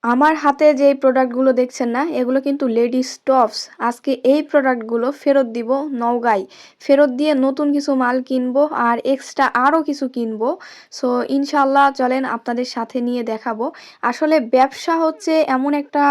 আমার হাতে যে প্রোডাক্টগুলো দেখছেন না, এগুলো কিন্তু লেডিস টপস। আজকে এই প্রোডাক্টগুলো ফেরত দিব নওগাঁয়। ফেরত দিয়ে নতুন কিছু মাল কিনবো আর এক্সট্রা আরও কিছু কিনবো। সো ইনশাল্লাহ চলেন আপনাদের সাথে নিয়ে দেখাবো। আসলে ব্যবসা হচ্ছে এমন একটা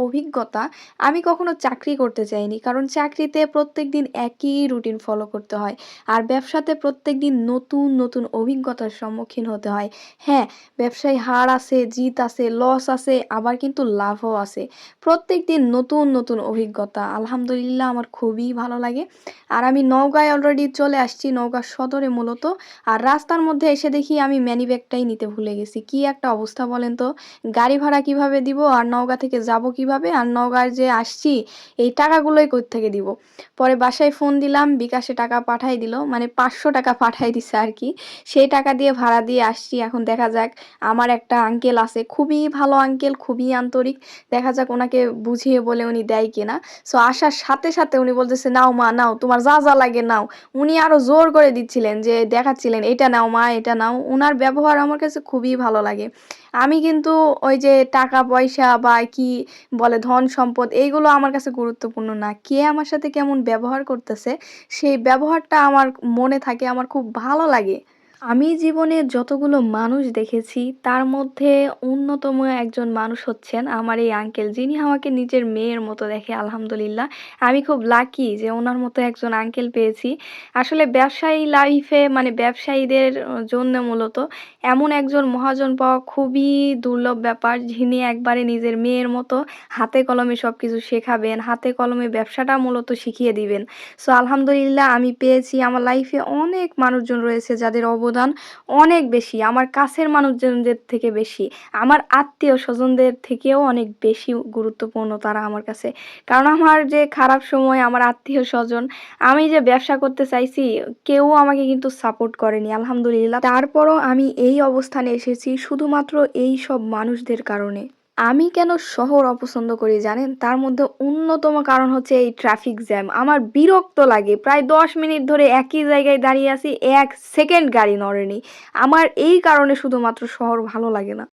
অভিজ্ঞতা। আমি কখনো চাকরি করতে চাইনি, কারণ চাকরিতে প্রত্যেকদিন একই রুটিন ফলো করতে হয়। আর ব্যবসাতে প্রত্যেকদিন নতুন নতুন অভিজ্ঞতার সম্মুখীন হতে হয়। হ্যাঁ, ব্যবসায় হার আছে, জিত আছে, লস আছে, আবার কিন্তু লাভও আছে। প্রত্যেকদিন নতুন নতুন অভিজ্ঞতা। আলহামদুলিল্লাহ আমার খুবই ভালো লাগে। আর আমি নওগাঁয় অলরেডি চলে আসছি, নওগাঁ সদরে মূলত। আর রাস্তার মধ্যে এসে দেখি আমি ম্যানি ব্যাগটাই নিতে ভুলে গেছি। কি একটা অবস্থা বলেন তো! গাড়ি ভাড়া কিভাবে দিব, আর নওগাঁ থেকে যাব কিভাবে, আর নওগাঁয় যে আসছি এই টাকাগুলোই কই থেকে দিব। পরে বাসায় ফোন দিলাম, বিকাশে টাকা পাঠাই দিল, মানে 500 টাকা পাঠাই দিছে আর কি। সেই টাকা দিয়ে ভাড়া দিয়ে আসছি। এখন দেখা যাক, আমার একটা আঙ্কেল আছে, খুবই ভালো আঙ্কেল, খুবই আন্তরিক। দেখা যাক ওনাকে বুঝিয়ে বলে উনি দেয় কিনা। সো আসার সাথে সাথে উনি বলতেছে, নাও মা নাও, তোমার যা যা লাগে নাও। উনি আরো জোর করে দিচ্ছিলেন, যে দেখাচ্ছিলেন, এটা নাও মা, এটা নাও। উনার ব্যবহার আমার কাছে খুবই ভালো লাগে। আমি কিন্তু ওই যে টাকা পয়সা বা কি বলে ধন সম্পদ, এইগুলো আমার কাছে গুরুত্বপূর্ণ না। কে আমার সাথে কেমন ব্যবহার করতেছে, সেই ব্যবহারটা আমার মনে থাকে, আমার খুব ভালো লাগে। আমি জীবনে যতগুলো মানুষ দেখেছি তার মধ্যে অন্যতম একজন মানুষ হচ্ছেন আমার এই আঙ্কেল, যিনি আমাকে নিজের মেয়ের মতো দেখে। আলহামদুলিল্লাহ, আমি খুব লাকি যে ওনার মতো একজন আঙ্কেল পেয়েছি। আসলে ব্যবসায়ী লাইফে, ব্যবসায়ীদের জন্য মূলত এমন একজন মহাজন পাওয়া খুবই দুর্লভ ব্যাপার, যিনি একবারে নিজের মেয়ের মতো হাতে কলমে সবকিছু শেখাবেন, হাতে কলমে ব্যবসাটা মূলত শিখিয়ে দিবেন। সো আলহামদুলিল্লাহ আমি পেয়েছি। আমার লাইফে অনেক মানুষজন রয়েছে যাদের অবদান অনেক বেশি, আমার কাছের মানুষজনদের থেকে বেশি, আমার আত্মীয় স্বজনদের থেকেও অনেক বেশি গুরুত্বপূর্ণ তারা আমার কাছে। কারণ আমার যে খারাপ সময়, আমার আত্মীয় স্বজন, আমি যে ব্যবসা করতে চাইছি, কেউ আমাকে কিন্তু সাপোর্ট করেনি। আলহামদুলিল্লাহ, তারপরও আমি এই অবস্থানে এসেছি শুধুমাত্র এই সব মানুষদের কারণে। আমি কেন শহর অপছন্দ করি জানেন? তার মধ্যে অন্যতম কারণ হচ্ছে এই ট্রাফিক জ্যাম। আমার বিরক্ত লাগে। প্রায় 10 মিনিট ধরে একই জায়গায় দাঁড়িয়ে আছি, 1 সেকেন্ড গাড়ি নড়েনি। আমার এই কারণে শুধুমাত্র শহর ভালো লাগে না।